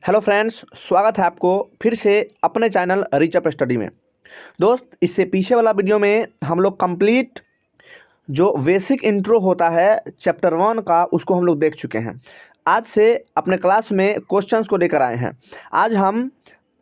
Hello friends, स्वागत है आपको फिर से अपने चैनल रिच अप स्टडी में। दोस्त, इससे पीछे वाला वीडियो में हम लोग कंप्लीट जो बेसिक इंट्रो होता है चैप्टर 1 का, उसको हम लोग देख चुके हैं। आज से अपने क्लास में क्वेश्चंस को लेकर आए हैं। आज हम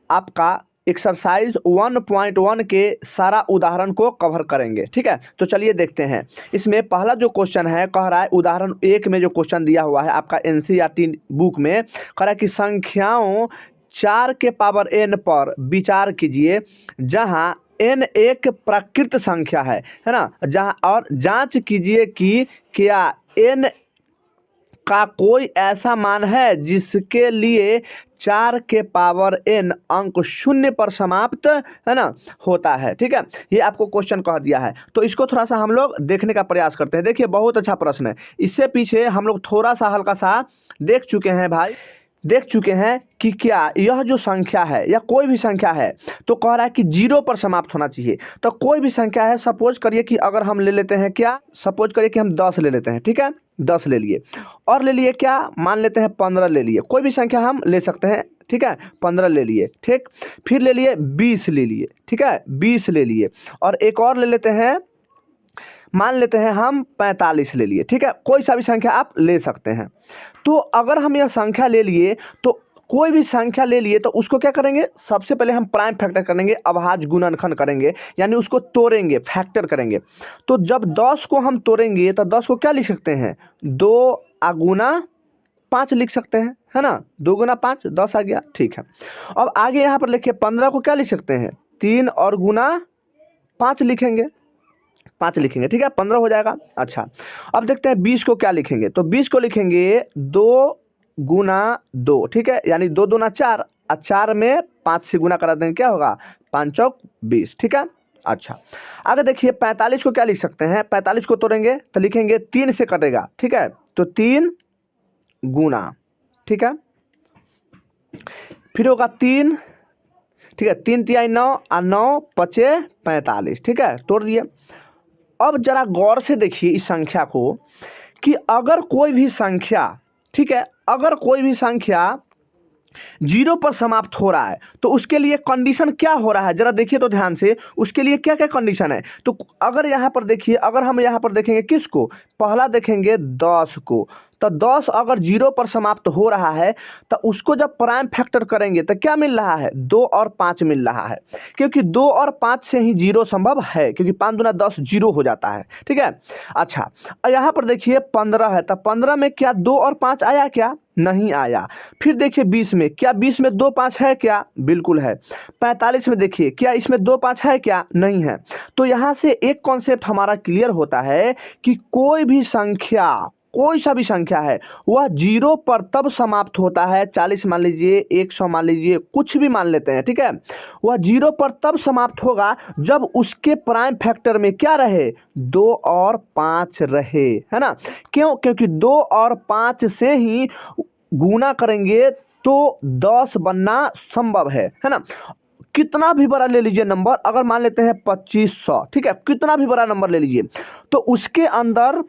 आपका एक्सरसाइज 1.1 के सारा उदाहरण को कवर करेंगे। ठीक है, तो चलिए देखते हैं। इसमें पहला जो क्वेश्चन है, कह रहा है उदाहरण 1 में जो क्वेश्चन दिया हुआ है आपका एनसीईआरटी बुक में, कह रहा है कि संख्याओं 4 के पावर n पर विचार कीजिए जहां n एक प्राकृत संख्या है ना, जहां और जांच कीजिए कि क्या n का कोई ऐसा मान है जिसके लिए 4 के पावर n अंक शून्य पर समाप्त है ना होता है। ठीक है, ये आपको क्वेश्चन कह दिया है, तो इसको थोड़ा सा हम लोग देखने का प्रयास करते हैं। देखिए, बहुत अच्छा प्रश्न है। इससे पीछे हम लोग थोड़ा सा हल्का सा देख चुके हैं भाई, देख चुके हैं कि क्या यह जो संख्या है या कोई भी संख्या है, तो कह रहा है कि 0 पर समाप्त होना चाहिए। तो कोई भी संख्या है, सपोज करिए कि अगर हम ले लेते हैं, क्या सपोज करिए कि हम 10 ले लेते हैं। ठीक है, 10 ले लिए, और ले लिए क्या, मान लेते हैं 15 ले लिए। कोई भी संख्या हम ले सकते हैं। ठीक है, 15 ले लिए। ठीक, फिर ले लिए 20 ले लिए। ठीक है, 20 ले लिए, और एक और ले लेते हैं, मान लेते हैं हम 45 ले लिए। ठीक है, कोई सा भी संख्या आप ले सकते हैं। तो अगर हम यह संख्या ले लिए, तो कोई भी संख्या ले लिए तो उसको क्या करेंगे, सबसे पहले हम प्राइम फैक्टर करेंगे, अभाज्य गुणनखंड करेंगे, यानी उसको तोड़ेंगे, फैक्टर करेंगे। तो जब 10 को हम तोड़ेंगे तो 10 को क्या लिख सकते हैं, 2 गुना 5 लिख सकते हैं, है ना। 2 गुना 5 10 आ गया। ठीक है, अब आगे यहाँ पर लिखिए 15 को क्या लिख सकते हैं, 3 और गुना 5 लिखेंगे, 5 लिखेंगे। ठीक है, 15 हो जाएगा। अच्छा, अब देखते हैं 20 को क्या लिखेंगे, तो 20 को लिखेंगे 2 गुना 2। ठीक है, यानी 2 दूना 4, और 4 में 5 से गुना करा देंगे, क्या होगा, 5 चौक 20। ठीक है, अच्छा, आगे देखिए 45 को क्या लिख सकते हैं, 45 को तोड़ेंगे तो लिखेंगे 3 से कटेगा। ठीक है, तो 3 गुना, ठीक है, फिर होगा 3। ठीक है, 3 तिहाई 9, और 9 पचे 45। ठीक है, तोड़ दिए। अब जरा गौर से देखिए इस संख्या को, कि अगर कोई भी संख्या, ठीक है, अगर कोई भी संख्या 0 पर समाप्त हो रहा है, तो उसके लिए कंडीशन क्या हो रहा है, जरा देखिए तो ध्यान से। उसके लिए क्या क्या कंडीशन है, तो अगर यहाँ पर देखिए, अगर हम यहाँ पर देखेंगे किसको, पहला देखेंगे 10 को, तो 10 अगर 0 पर समाप्त हो रहा है, तो उसको जब प्राइम फैक्टर करेंगे तो क्या मिल रहा है, 2 और 5 मिल रहा है, क्योंकि 2 और 5 से ही 0 संभव है, क्योंकि 5 दूना 10 0 हो जाता है। ठीक है, अच्छा, यहाँ पर देखिए 15 है, तो 15 में क्या 2 और 5 आया, क्या नहीं आया। फिर देखिए 20 में, क्या 20 में 2 5 है, क्या बिल्कुल है। 45 में देखिए, क्या इसमें 2 5 है, क्या नहीं है। तो यहाँ से एक कॉन्सेप्ट हमारा क्लियर होता है कि कोई भी संख्या, कोई सा भी संख्या है, वह 0 पर तब समाप्त होता है, 40 मान लीजिए, 100 मान लीजिए, कुछ भी मान लेते हैं। ठीक है, वह 0 पर तब समाप्त होगा जब उसके प्राइम फैक्टर में क्या रहे, 2 और 5 रहे, है ना। क्यों, क्योंकि 2 और 5 से ही गुना करेंगे तो 10 बनना संभव है ना। कितना भी बड़ा ले लीजिए नंबर, अगर मान लेते हैं 2500, ठीक है, कितना भी बड़ा नंबर ले लीजिए, तो उसके अंदर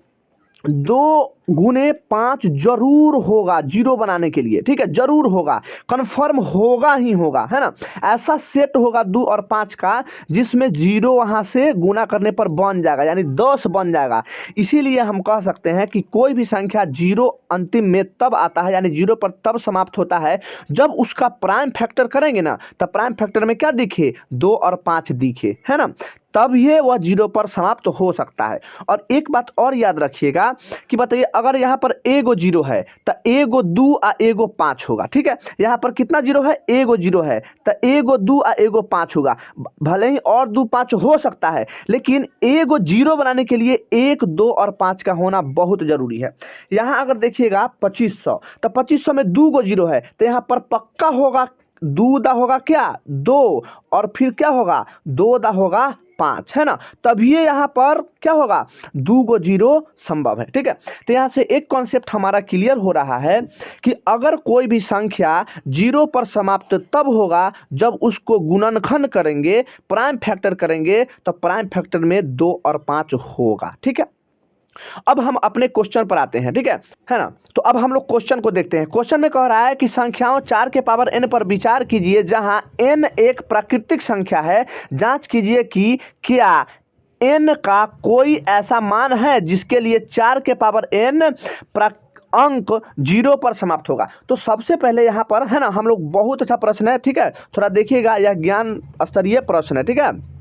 2 गुने 5 जरूर होगा 0 बनाने के लिए। ठीक है, जरूर होगा, कन्फर्म होगा ही होगा, है ना। ऐसा सेट होगा 2 और 5 का, जिसमें 0 वहां से गुना करने पर बन जाएगा, यानी 10 बन जाएगा। इसीलिए हम कह सकते हैं कि कोई भी संख्या 0 अंतिम में तब आता है, यानी 0 पर तब समाप्त होता है जब उसका प्राइम फैक्टर करेंगे ना, तब प्राइम फैक्टर में क्या दिखे, 2 और 5 दिखे, है ना, तब ये वह 0 पर समाप्त हो सकता है। और एक बात और याद रखिएगा कि बताइए, अगर यहाँ पर एगो 0 है तो एगो 2 आ एगो 5 होगा। ठीक है, यहाँ पर कितना 0 है, एगो 0 है, तो एगो 2 आ एगो 5 होगा। भले ही और 2 5 हो सकता है, लेकिन एगो 0 बनाने के लिए 1 2 और 5 का होना बहुत जरूरी है। यहाँ अगर देखिएगा 2500, तो 2500 में 2 गो 0 है, तो यहाँ पर पक्का होगा 2 दा होगा क्या, 2, और फिर क्या होगा, 2 दा होगा 5, है ना। तभी यहाँ पर क्या होगा, 2 गो 0 संभव है। ठीक है, तो यहाँ से एक कॉन्सेप्ट हमारा क्लियर हो रहा है कि अगर कोई भी संख्या 0 पर समाप्त तब होगा जब उसको गुणनखंड करेंगे, प्राइम फैक्टर करेंगे, तो प्राइम फैक्टर में 2 और 5 होगा। ठीक है, अब हम अपने क्वेश्चन पर आते हैं, ठीक है ना। तो अब हम लोग क्वेश्चन को देखते हैं। क्वेश्चन में कह रहा है कि संख्याओं 4 के पावर n पर विचार कीजिए जहां n एक प्राकृतिक संख्या है। जांच कीजिए कि क्या n का कोई ऐसा मान है जिसके लिए 4 के पावर n अंक 0 पर समाप्त होगा। तो सबसे पहले यहाँ पर है ना, हम लोग बहुत अच्छा प्रश्न है, ठीक है, थोड़ा देखिएगा, यह ज्ञान स्तरीय प्रश्न है, ठीक है,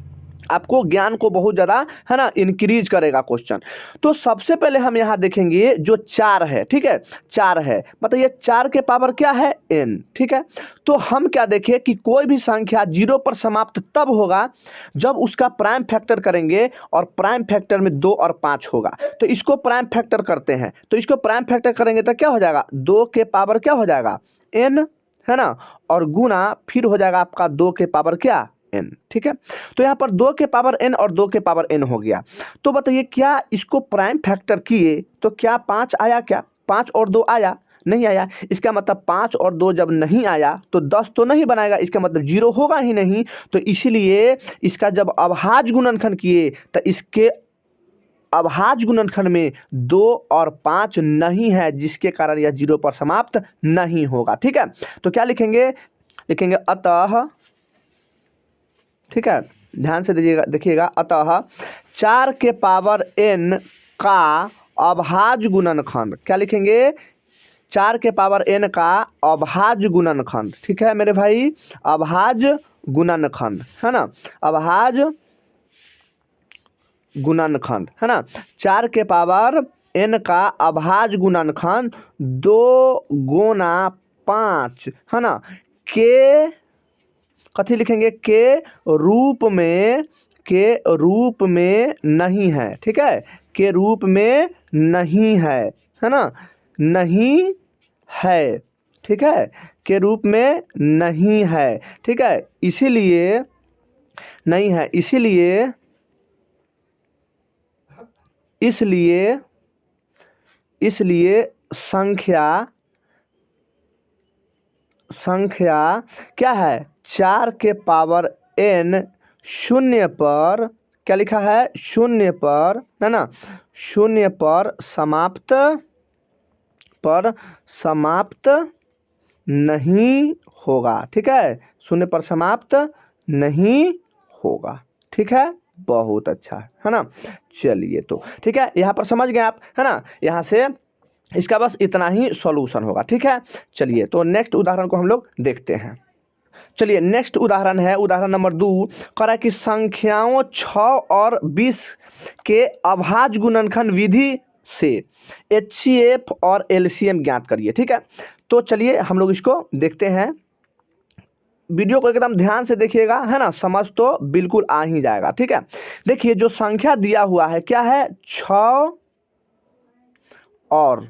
आपको ज्ञान को बहुत ज़्यादा है ना इंक्रीज करेगा क्वेश्चन। तो सबसे पहले हम यहाँ देखेंगे जो 4 है, ठीक है, 4 है, मतलब ये 4 के पावर क्या है n, ठीक है। तो हम क्या देखें कि कोई भी संख्या 0 पर समाप्त तब होगा जब उसका प्राइम फैक्टर करेंगे और प्राइम फैक्टर में 2 और 5 होगा। तो इसको प्राइम फैक्टर करते हैं, तो इसको प्राइम फैक्टर करेंगे तो क्या हो जाएगा, 2 के पावर क्या हो जाएगा n, है ना, और गुना फिर हो जाएगा आपका 2 के पावर क्या n, ठीक है। तो यहाँ पर 2 के पावर n और 2 के पावर n हो गया। तो बताइए क्या इसको प्राइम फैक्टर किए तो क्या 5 आया, क्या 5 और 2 आया, नहीं आया। इसका मतलब 5 और 2 जब नहीं आया तो 10 तो नहीं बनाएगा, इसका मतलब 0 होगा ही नहीं। तो इसीलिए इसका जब अभाज्य गुणनखंड किए तो इसके अभाज्य गुणनखंड में 2 और 5 नहीं है, जिसके कारण यह 0 पर समाप्त नहीं होगा, ठीक है। तो क्या लिखेंगे, लिखेंगे अतः, ठीक है, ध्यान से दीजिएगा, देखिएगा, अतः 4 के पावर n का अभाज्य गुणनखंड, क्या लिखेंगे, 4 के पावर n का अभाज्य गुणनखंड, ठीक है मेरे भाई, अभाज्य गुणनखंड, है ना, अभाज्य गुणनखंड, है ना, 4 के पावर n का अभाज्य गुणनखंड 2 गुना 5, है ना, के कथी लिखेंगे, के रूप में, के रूप में नहीं है, ठीक है, के रूप में नहीं है ना, नहीं है, ठीक है, के रूप में नहीं है, ठीक है, इसीलिए नहीं है, इसीलिए इसलिए इसलिए संख्या क्या है, 4 के पावर n शून्य पर, क्या लिखा है, शून्य पर, है ना, शून्य पर समाप्त नहीं होगा, ठीक है, शून्य पर समाप्त नहीं होगा, ठीक है, बहुत अच्छा है ना। चलिए तो ठीक है, यहाँ पर समझ गए आप, है ना, यहाँ से इसका बस इतना ही सॉल्यूशन होगा, ठीक है। चलिए तो नेक्स्ट उदाहरण को हम लोग देखते हैं। चलिए नेक्स्ट उदाहरण है, उदाहरण नंबर 2, कह रहा है कि संख्याओं 6 और 20 के अभाज्य गुणनखंड विधि से HCF और LCM ज्ञात करिए, ठीक है। तो चलिए हम लोग इसको देखते हैं, वीडियो को एकदम ध्यान से देखिएगा, है ना, समझ तो बिल्कुल आ ही जाएगा, ठीक है। देखिए जो संख्या दिया हुआ है क्या है, 6 और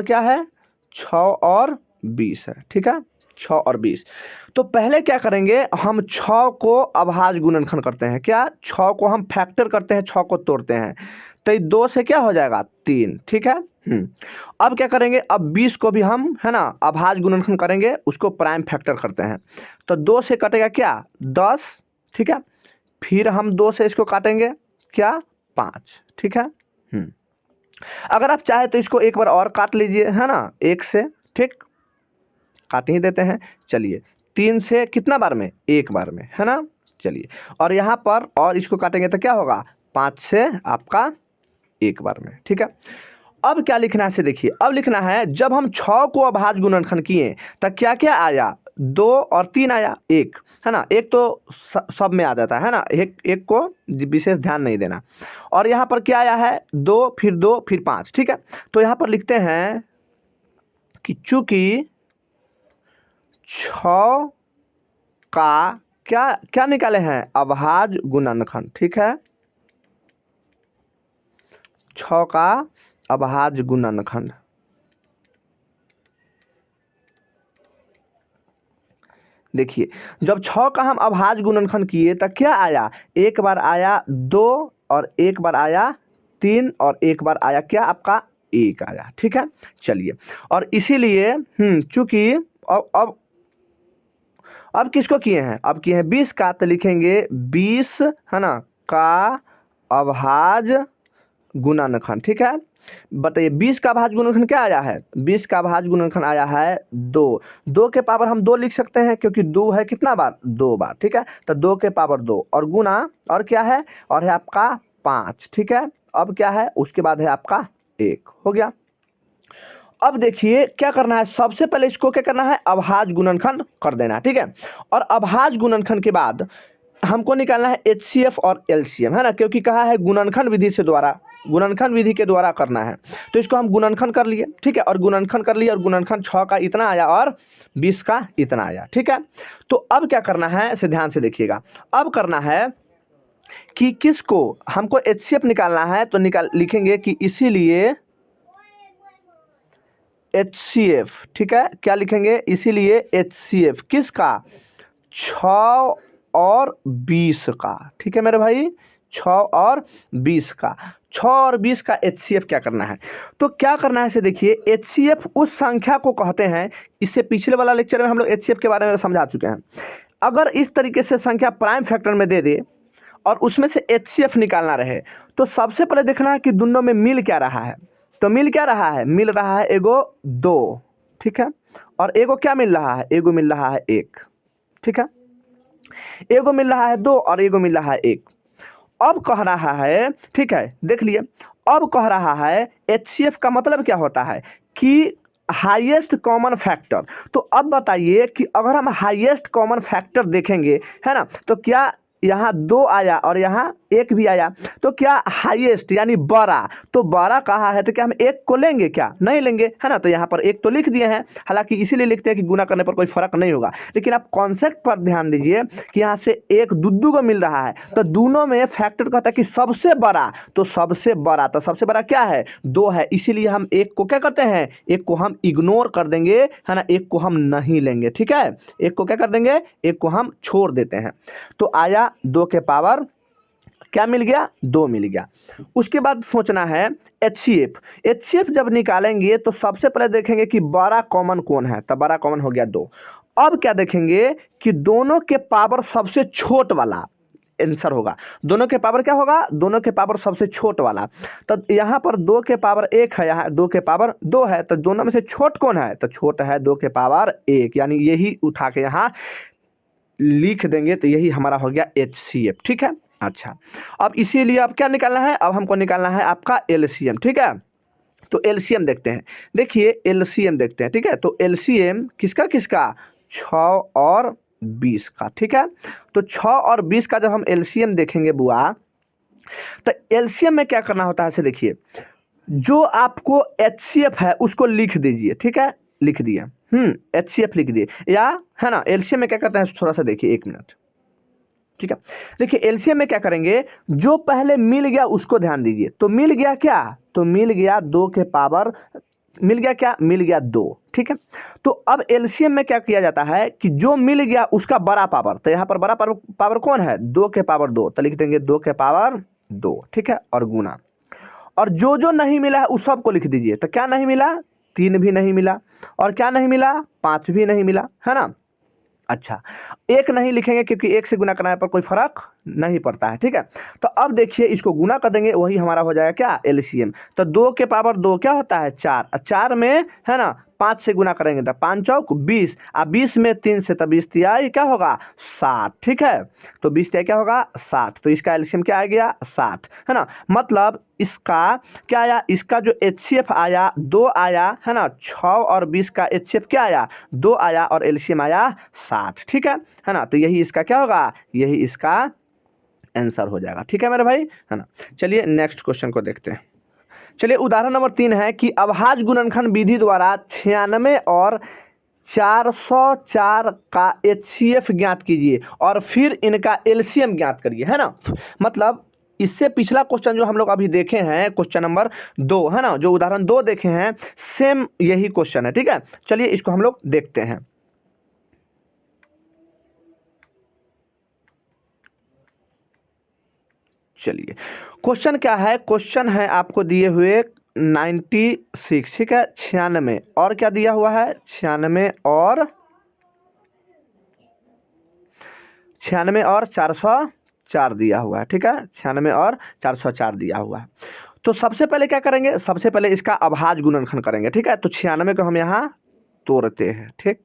क्या है, 6 और 20 है, ठीक है, 6 और 20। तो पहले क्या करेंगे, हम 6 को अभाज्य गुणनखंड करते हैं, क्या 6 को हम फैक्टर करते हैं, 6 को तोड़ते हैं, तो 2 से क्या हो जाएगा 3, ठीक है। अब क्या करेंगे, अब 20 को भी हम, है ना, अभाज्य गुणनखंड करेंगे, उसको प्राइम फैक्टर करते हैं, तो 2 से कटेगा क्या 10, ठीक है, फिर हम 2 से इसको काटेंगे क्या 5, ठीक है। अगर आप चाहे तो इसको एक बार और काट लीजिए, है ना, 1 से, ठीक, काट ही देते हैं। चलिए 3 से कितना बार में, एक बार में, है ना। चलिए और यहाँ पर और इसको काटेंगे तो क्या होगा, 5 से आपका एक बार में, ठीक है। अब क्या लिखना है से देखिए, अब लिखना है जब हम 6 को अभाज्य गुणनखंड किए तो क्या क्या आया, 2 और 3 आया, 1, है ना, एक तो सब में आ जाता है ना, एक को विशेष ध्यान नहीं देना। और यहाँ पर क्या आया है, 2 फिर 5, ठीक है। तो यहाँ पर लिखते हैं कि चूंकि 6 का क्या क्या निकाले हैं, अभाज्य गुणनखंड, ठीक है, 6 का अभाज्य गुणनखंड। देखिए जब 6 का हम अभाज्य गुणनखंड किए तो क्या आया, एक बार आया 2 और एक बार आया 3 और एक बार आया क्या आपका 1 आया, ठीक है। चलिए और इसीलिए चूंकि अब किसको किए हैं, अब किए हैं 20 का, तो लिखेंगे 20, है ना, का अभाज्य गुणनखंड। ठीक है, बताइए 20 का अभाज्य गुणनखंड क्या आया है? 20 का अभाज्य गुणनखंड आया है 2। 2 के पावर हम 2 लिख सकते हैं क्योंकि 2 है कितना बार? 2 बार। ठीक है, तो 2 के पावर 2 और गुना और क्या है? और है आपका 5। ठीक है, अब क्या है? उसके बाद है आपका 1। हो गया। अब देखिए क्या करना है, सबसे पहले इसको क्या करना है? अभाज्य गुणनखंड कर देना है। ठीक है, और अभाज्य गुणनखंड के बाद हमको निकालना है HCF और LCM, है ना, क्योंकि कहा है गुणनखंड विधि से द्वारा, गुणनखंड विधि के द्वारा करना है। तो इसको हम गुणनखंड कर लिए। ठीक है, और गुणनखंड कर लिए और गुणनखंड 6 का इतना आया और 20 का इतना आया। ठीक है, तो अब क्या करना है इसे ध्यान से देखिएगा। अब करना है कि किसको हमको HCF निकालना है, तो लिखेंगे कि इसीलिए HCF। ठीक है, क्या लिखेंगे? इसीलिए HCF किसका? 6 और 20 का। ठीक है मेरे भाई, 6 और 20 का, 6 और 20 का HCF क्या करना है? तो क्या करना है इसे देखिए, HCF उस संख्या को कहते हैं, इससे पिछले वाला लेक्चर में हम लोग HCF के बारे में समझा चुके हैं। अगर इस तरीके से संख्या प्राइम फैक्टर में दे दे और उसमें से HCF निकालना रहे, तो सबसे पहले देखना है कि दोनों में मिल क्या रहा है। तो मिल क्या रहा है? मिल रहा है एगो 2। ठीक है, और एगो क्या मिल रहा है? एगो मिल रहा है 1। ठीक है, एगो मिल रहा है 2 और एगो मिल रहा है 1। अब कह रहा है, ठीक है देख लिए, अब कह रहा है HCF का मतलब क्या होता है कि हाईएस्ट कॉमन फैक्टर। तो अब बताइए कि अगर हम हाईएस्ट कॉमन फैक्टर देखेंगे, है ना, तो क्या यहाँ 2 आया और यहाँ 1 भी आया, तो क्या हाईएस्ट यानी बड़ा, तो बड़ा कहा है तो क्या हम 1 को लेंगे? क्या नहीं लेंगे, है ना। तो यहाँ पर 1 तो लिख दिए हैं, हालांकि इसीलिए लिखते हैं कि गुना करने पर कोई फर्क नहीं होगा, लेकिन आप कॉन्सेप्ट पर ध्यान दीजिए कि यहाँ से 1 दूधू को मिल रहा है, तो दोनों में फैक्टर कहता है कि सबसे बड़ा, तो सबसे बड़ा, तो सबसे बड़ा क्या है? 2 है, इसीलिए हम 1 को क्या करते हैं? 1 को हम इग्नोर कर देंगे, है ना, 1 को हम नहीं लेंगे। ठीक है, 1 को क्या कर देंगे? 1 को हम छोड़ देते हैं। तो आया 2 के पावर क्या मिल गया? 2 मिल गया। उसके बाद सोचना है HCF जब निकालेंगे तो सबसे पहले देखेंगे कि बड़ा कॉमन कौन है, तो बड़ा कॉमन हो गया 2। अब क्या देखेंगे कि दोनों के पावर सबसे छोट वाला आंसर होगा। दोनों के पावर क्या होगा? दोनों के पावर सबसे छोट वाला। तो यहाँ पर 2 के पावर 1 है, यहाँ 2 के पावर 2 है, तो दोनों में से छोट कौन है? तो छोट है 2 के पावर 1, यानी यही उठा के यहाँ लिख देंगे, तो यही हमारा हो गया HCF। ठीक है, अच्छा, अब इसीलिए अब क्या निकालना है? अब हमको निकालना है आपका LCM। ठीक है, तो LCM देखते हैं। देखिए LCM देखते हैं। ठीक है, तो LCM किसका किसका? 6 और 20 का। ठीक है, तो 6 और 20 का जब हम LCM देखेंगे बुआ, तो LCM में क्या करना होता है से देखिए, जो आपको HCF है उसको लिख दीजिए। ठीक है, लिख दिया, HCF लिख दिए, या है ना। LCM में क्या करते हैं थोड़ा सा देखिए, 1 मिनट। ठीक है, देखिए LCM में क्या करेंगे, जो पहले मिल गया उसको ध्यान दीजिए। तो मिल गया क्या? तो मिल गया 2 के पावर, मिल गया क्या? मिल गया 2। ठीक है, तो अब LCM में क्या किया जाता है कि जो मिल गया उसका बड़ा पावर, तो यहाँ पर बड़ा पावर कौन है? 2 के पावर 2, तो लिख देंगे 2 के पावर 2। ठीक है, और गुना, और जो जो नहीं मिला है उस सबको लिख दीजिए। तो क्या नहीं मिला? 3 भी नहीं मिला, और क्या नहीं मिला? 5 भी नहीं मिला, है ना। अच्छा, 1 नहीं लिखेंगे क्योंकि 1 से गुना करने पर कोई फर्क नहीं पड़ता है। ठीक है, तो अब देखिए इसको गुना कर देंगे, वही हमारा हो जाएगा क्या? LCM। तो 2 के पावर 2 क्या होता है? 4, 4 में है ना 5 से गुना करेंगे तो 5 चौक 20, और 20 में 3 से, तो 20 तिहाई क्या होगा? 60। ठीक है, तो 20 तिहाई क्या होगा? 60, तो इसका LCM क्या आ गया? 60, है ना। मतलब इसका क्या आया? इसका जो HCF आया 2 आया, है ना। 6 और 20 का HCF क्या आया? 2 आया, और LCM आया 60। ठीक है ना, तो यही इसका क्या होगा? यही इसका आंसर हो जाएगा। ठीक है मेरे भाई, है ना। चलिए नेक्स्ट क्वेश्चन को देखते हैं। चलिए उदाहरण नंबर 3 है कि अभाज्य गुणनखंड विधि द्वारा 96 और 404 का HCF ज्ञात कीजिए और फिर इनका LCM ज्ञात करिए, है ना। मतलब इससे पिछला क्वेश्चन जो हम लोग अभी देखे हैं, क्वेश्चन नंबर 2, है ना, जो उदाहरण 2 देखे हैं, सेम यही क्वेश्चन है। ठीक है, चलिए इसको हम लोग देखते हैं। चलिए क्वेश्चन क्या है? क्वेश्चन है आपको दिए हुए 96। ठीक है, 96 और क्या दिया हुआ है? 96 और 404। 4 दिया हुआ है, ठीक है, 96 और 404 दिया हुआ है। तो सबसे पहले क्या करेंगे, सबसे पहले इसका अभाज्य गुणनखंड करेंगे, ठीक है। तो 96 को हम यहाँ तोड़ते हैं, ठीक।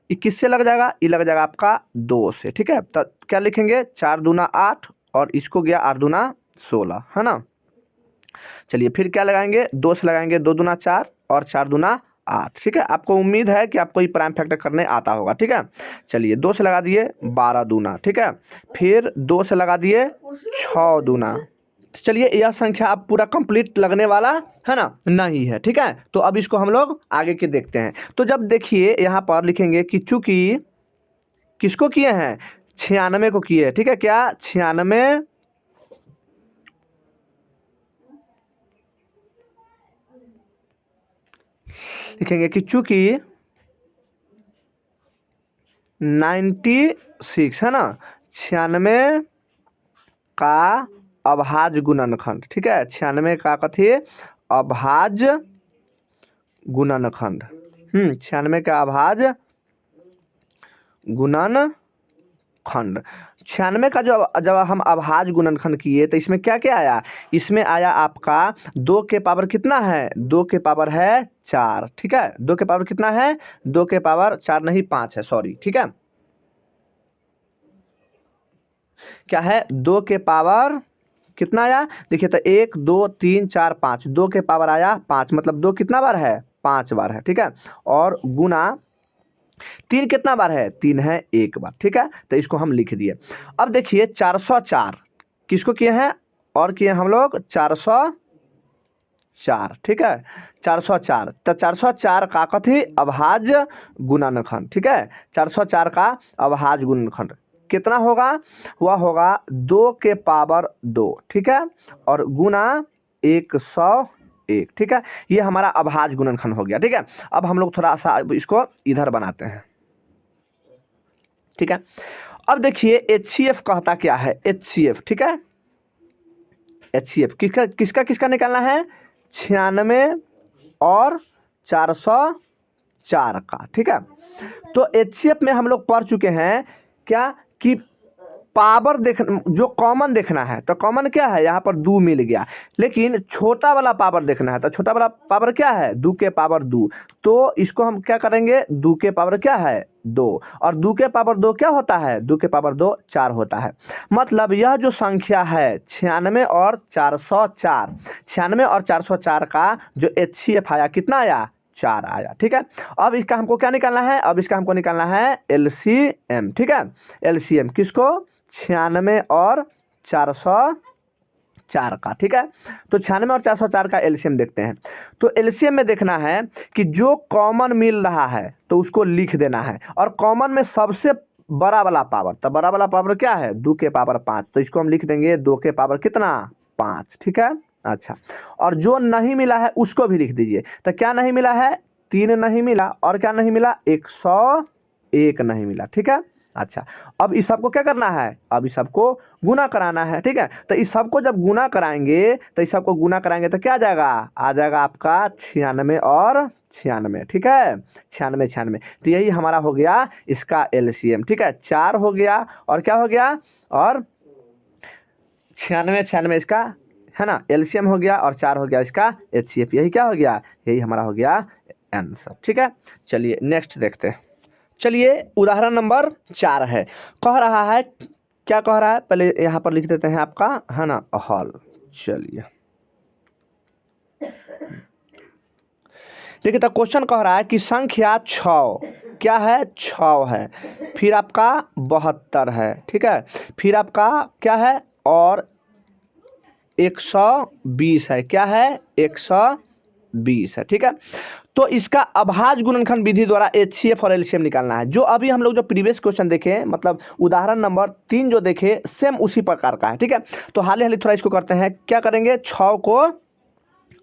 ये किससे लग जाएगा, ये लग जाएगा आपका 2 से, ठीक है। तो क्या लिखेंगे, 4 दूना 8 और इसको गया 8 दूना 16, है ना। चलिए फिर क्या लगाएंगे, 2 से लगाएंगे, 2 दूना 4 और 4 दूना 8, ठीक है। आपको उम्मीद है कि आपको ये प्राइम फैक्टर करने आता होगा, ठीक है। चलिए 2 से लगा दिए 12 दूना, ठीक है। फिर 2 से लगा दिए 6 दूना। चलिए यह संख्या अब पूरा कंप्लीट लगने वाला है ना नहीं है, ठीक है। तो अब इसको हम लोग आगे के देखते हैं। तो जब देखिए यहाँ पर लिखेंगे कि चूंकि किसको किए हैं, 96 को किए, ठीक है। क्या 96 लिखेंगे कि चूंकि 96 है ना, 96 का अभाज्य गुणनखंड, ठीक है। 96 का कथी, अभाज्य गुणनखंड, 96 का अभाज्य गुणनखंड। 96 का जब हम अभाज्य गुणनखंड किए तो इसमें क्या क्या आया, इसमें आया आपका 2 के पावर कितना है, 2 के पावर है 4, ठीक है। 2 के पावर कितना है, 2 के पावर 4 नहीं 5 है, सॉरी, ठीक है। क्या है, 2 के पावर कितना आया, देखिए तो 1 2 3 4 5, 2 के पावर आया 5, मतलब 2 कितना बार है, 5 बार है, ठीक है। और गुना 3 कितना बार है, 3 है 1 बार, ठीक है। तो इसको हम लिख दिए। अब देखिए 404 किसको किए हैं, और किए हम लोग 404, ठीक है। 404, तो 404 का कथी, अभाज्य गुणनखंड, ठीक है। 404 का अभाज्य गुणनखंड कितना होगा, वह होगा 2 के पावर 2, ठीक है, और गुना 101, ठीक है। ये हमारा अभाज्य गुणनखंड हो गया, ठीक है। अब हम लोग थोड़ा सा इसको इधर बनाते हैं, ठीक है। अब देखिए HCF कहता क्या है, HCF, ठीक है। HCF किसका किसका किसका निकालना है, 96 और 404 का, ठीक है। तो HCF में हम लोग पढ़ चुके हैं क्या कि पावर देख, जो कॉमन देखना है, तो कॉमन क्या है, यहाँ पर 2 मिल गया, लेकिन छोटा वाला पावर देखना है, तो छोटा वाला पावर क्या है, 2 के पावर 2। तो इसको हम क्या करेंगे, 2 के पावर क्या है 2, और 2 के पावर 2 क्या होता है, 2 के पावर 2 4 होता है। मतलब यह जो संख्या है 96 और 404, 96 और 404 का जो HCF आया कितना आया, 4 आया, ठीक है। अब इसका हमको क्या निकालना है, अब इसका हमको निकालना है LCM, ठीक है। LCM किसको, 96 और 404 का, ठीक है। तो 96 और 404 का LCM देखते हैं। तो LCM में देखना है कि जो कॉमन मिल रहा है तो उसको लिख देना है, और कॉमन में सबसे बड़ा वाला पावर, तो बड़ा वाला पावर क्या है, 2 के पावर 5, तो इसको हम लिख देंगे 2 के पावर कितना 5, ठीक है। अच्छा, और जो नहीं मिला है उसको भी लिख दीजिए। तो क्या नहीं मिला है, 3 नहीं मिला, और क्या नहीं मिला, 101 नहीं मिला, ठीक है। अच्छा, अब इस सबको क्या करना है, अब इस सबको गुना कराना है, ठीक है। तो इस सबको जब गुना कराएंगे, तो इस सबको गुना कराएंगे तो क्या आ जाएगा, आ जाएगा आपका 96 और 96, ठीक है, 96 96। तो यही हमारा हो गया इसका LCM, ठीक है। 4 हो गया और क्या हो गया, और 96 96 इसका है ना LCM हो गया, और 4 हो गया इसका HCF। यही क्या हो गया, यही हमारा हो गया आंसर, ठीक है। चलिए नेक्स्ट देखते हैं। चलिए उदाहरण नंबर 4 है, कह रहा है, क्या कह रहा है, पहले यहाँ पर लिख देते हैं आपका, है ना, हॉल। चलिए देखिए, तो क्वेश्चन कह रहा है कि संख्या 6 क्या है, 6 है, फिर आपका 72 है, ठीक है, फिर आपका क्या है, और 120 है, क्या है 120 है, ठीक है। तो इसका अभाज्य गुणनखंड विधि द्वारा HCF और LCM निकालना है। जो अभी हम लोग जो प्रीवियस क्वेश्चन देखे, मतलब उदाहरण नंबर 3 जो देखे, सेम उसी प्रकार का है, ठीक है। तो हाल ही थोड़ा इसको करते हैं, क्या करेंगे, 6 को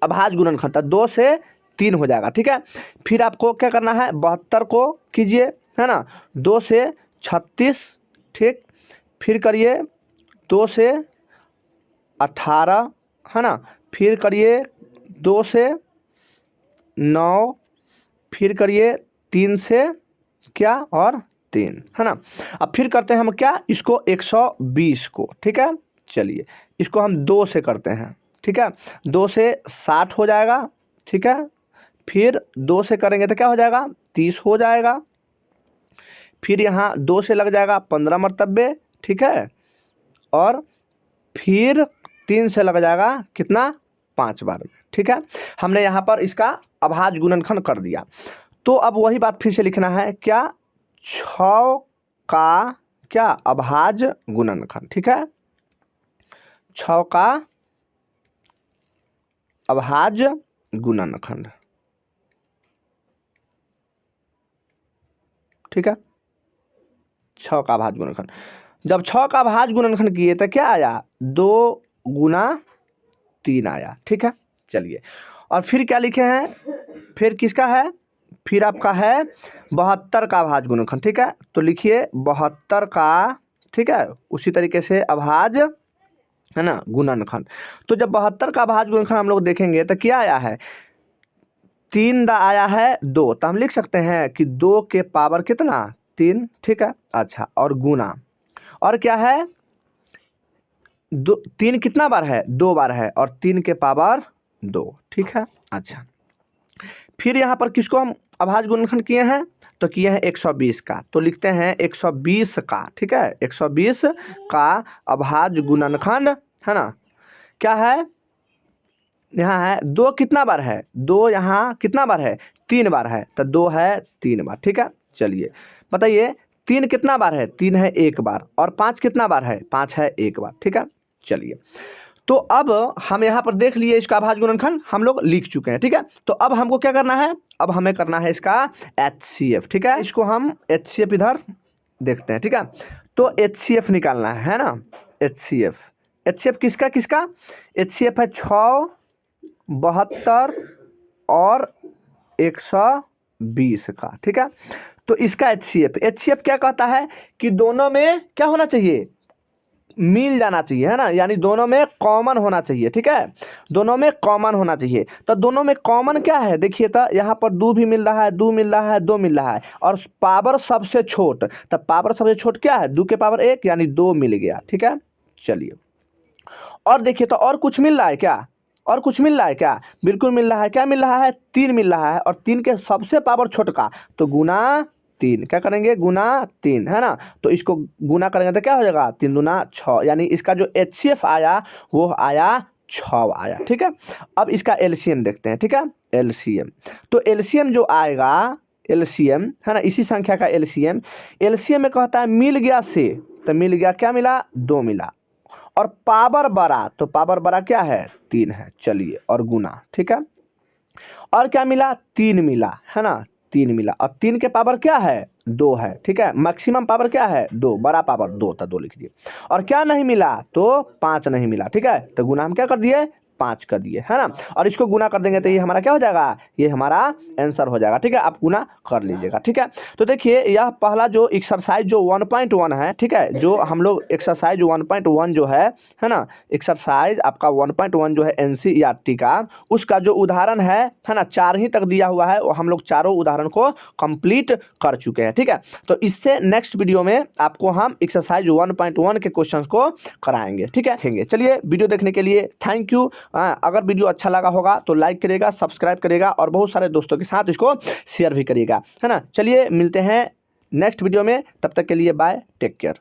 अभाज्य गुणनखंड 2 से 3 हो जाएगा, ठीक है। फिर आपको क्या करना है, 72 को कीजिए, है ना, 2 से 36, ठीक। फिर करिए 2 से 18, है ना, फिर करिए 2 से 9, फिर करिए 3 से क्या, और 3, है ना। अब फिर करते हैं हम क्या, इसको 120 को, ठीक है। चलिए इसको हम 2 से करते हैं, ठीक है। 2 से 60 हो जाएगा, ठीक है। फिर 2 से करेंगे तो क्या हो जाएगा, 30 हो जाएगा। फिर यहाँ 2 से लग जाएगा 15 मरतबे, ठीक है। और फिर 3 से लग जाएगा कितना, 5 बार, ठीक है। हमने यहाँ पर इसका अभाज्य गुणनखंड कर दिया। तो अब वही बात फिर से लिखना है, क्या, 6 का क्या अभाज्य गुणनखंड, ठीक है। 6 का अभाज्य गुणनखंड, ठीक है। 6 का अभाज्य गुणनखंड, जब 6 का अभाज्य गुणनखंड किए तो क्या आया, 2 गुना 3 आया, ठीक है। चलिए और फिर क्या लिखे हैं, फिर किसका है, फिर आपका है 72 का अभाज्य गुणनखंड, ठीक है। तो लिखिए 72 का, ठीक है। उसी तरीके से अभाज्य, है ना, गुणनखंड। तो जब 72 का अभाज्य गुणनखंड हम लोग देखेंगे तो क्या आया है, 3 दा आया है 2, तो हम लिख सकते हैं कि 2 के पावर कितना, 3, ठीक है। अच्छा, और गुना, और क्या है, 3 कितना बार है, 2 बार है, और 3 के पावर 2, ठीक है। अच्छा, फिर यहाँ पर किसको हम अभाज्य गुणनखंड किए हैं, तो किए हैं 120 का, तो लिखते हैं 120 का, ठीक है। 120 का अभाज्य गुणनखंड, है ना, क्या है, यहाँ है 2 कितना बार है, 2 यहाँ कितना बार है, 3 बार है, तो 2 है 3 बार, ठीक है। चलिए बताइए 3 कितना बार है, 3 है 1 बार, और 5 कितना बार है, 5 है 1 बार, ठीक है। चलिए तो अब हम यहाँ पर देख लिए इसका अभाज्य गुणनखंड हम लोग लिख चुके हैं, ठीक है। तो अब हमको क्या करना है, अब हमें करना है इसका HCF, ठीक है। इसको हम HCF इधर देखते हैं, ठीक है। तो HCF निकालना है ना, HCF किसका किसका, HCF है 6, 72 और 120 का, ठीक है। तो इसका HCF क्या कहता है कि दोनों में क्या होना चाहिए, मिल जाना चाहिए, है ना, यानी दोनों में कॉमन होना चाहिए, ठीक है। दोनों में कॉमन होना चाहिए, तो दोनों में कॉमन क्या है, देखिए तो यहाँ पर 2 भी मिल रहा है, 2 मिल रहा है, 2 मिल रहा है, और पावर सबसे छोट, तो पावर सबसे छोट क्या है, 2 के पावर 1 यानी 2 मिल गया, ठीक है। चलिए और देखिए तो और कुछ मिल रहा है क्या, और कुछ मिल रहा है क्या, बिल्कुल मिल रहा है, क्या मिल रहा है, 3 मिल रहा है, और 3 के सबसे पावर छोटका, तो गुना 3, क्या करेंगे, गुना 3, है ना। तो इसको गुना करेंगे तो क्या हो जाएगा, 3 दूना 6, यानी इसका जो HCF आया वो आया 6 आया, ठीक है। अब इसका LCM देखते हैं, ठीक है। LCM, तो LCM जो आएगा, LCM है ना, इसी संख्या का LCM में कहता है मिल गया से, तो मिल गया, क्या मिला, 2 मिला, और पावर बड़ा, तो पावर बड़ा क्या है, 3 है। चलिए और गुना, ठीक है। और क्या मिला, 3 मिला, है ना, 3 मिला, और 3 के पावर क्या है, 2 है, ठीक है। मैक्सिमम पावर क्या है, 2, बड़ा पावर 2 था, 2 लिख दिए। और क्या नहीं मिला, तो 5 नहीं मिला, ठीक है। तो गुना हम क्या कर दिए, 5 कर दिए, है ना। और इसको गुना कर देंगे तो ये हमारा क्या हो जाएगा, ये हमारा आंसर हो जाएगा, ठीक है। आप गुना कर लीजिएगा, ठीक है। तो देखिए यह पहला जो एक्सरसाइज जो 1.1 है, ठीक है, जो हम लोग एक्सरसाइज 1.1 जो है ना, एक्सरसाइज आपका 1.1 जो है NCERT का, उसका जो उदाहरण है ना, 4 ही तक दिया हुआ है, वो हम लोग चारों उदाहरण को कंप्लीट कर चुके हैं, ठीक है। तो इससे नेक्स्ट वीडियो में आपको हम एक्सरसाइज 1.1 के क्वेश्चंस को कराएंगे, ठीक है। चलिए वीडियो देखने के लिए थैंक यू। अगर वीडियो अच्छा लगा होगा तो लाइक करिएगा, सब्सक्राइब करिएगा, और बहुत सारे दोस्तों के साथ इसको शेयर भी करिएगा, है ना। चलिए मिलते हैं नेक्स्ट वीडियो में, तब तक के लिए बाय, टेक केयर।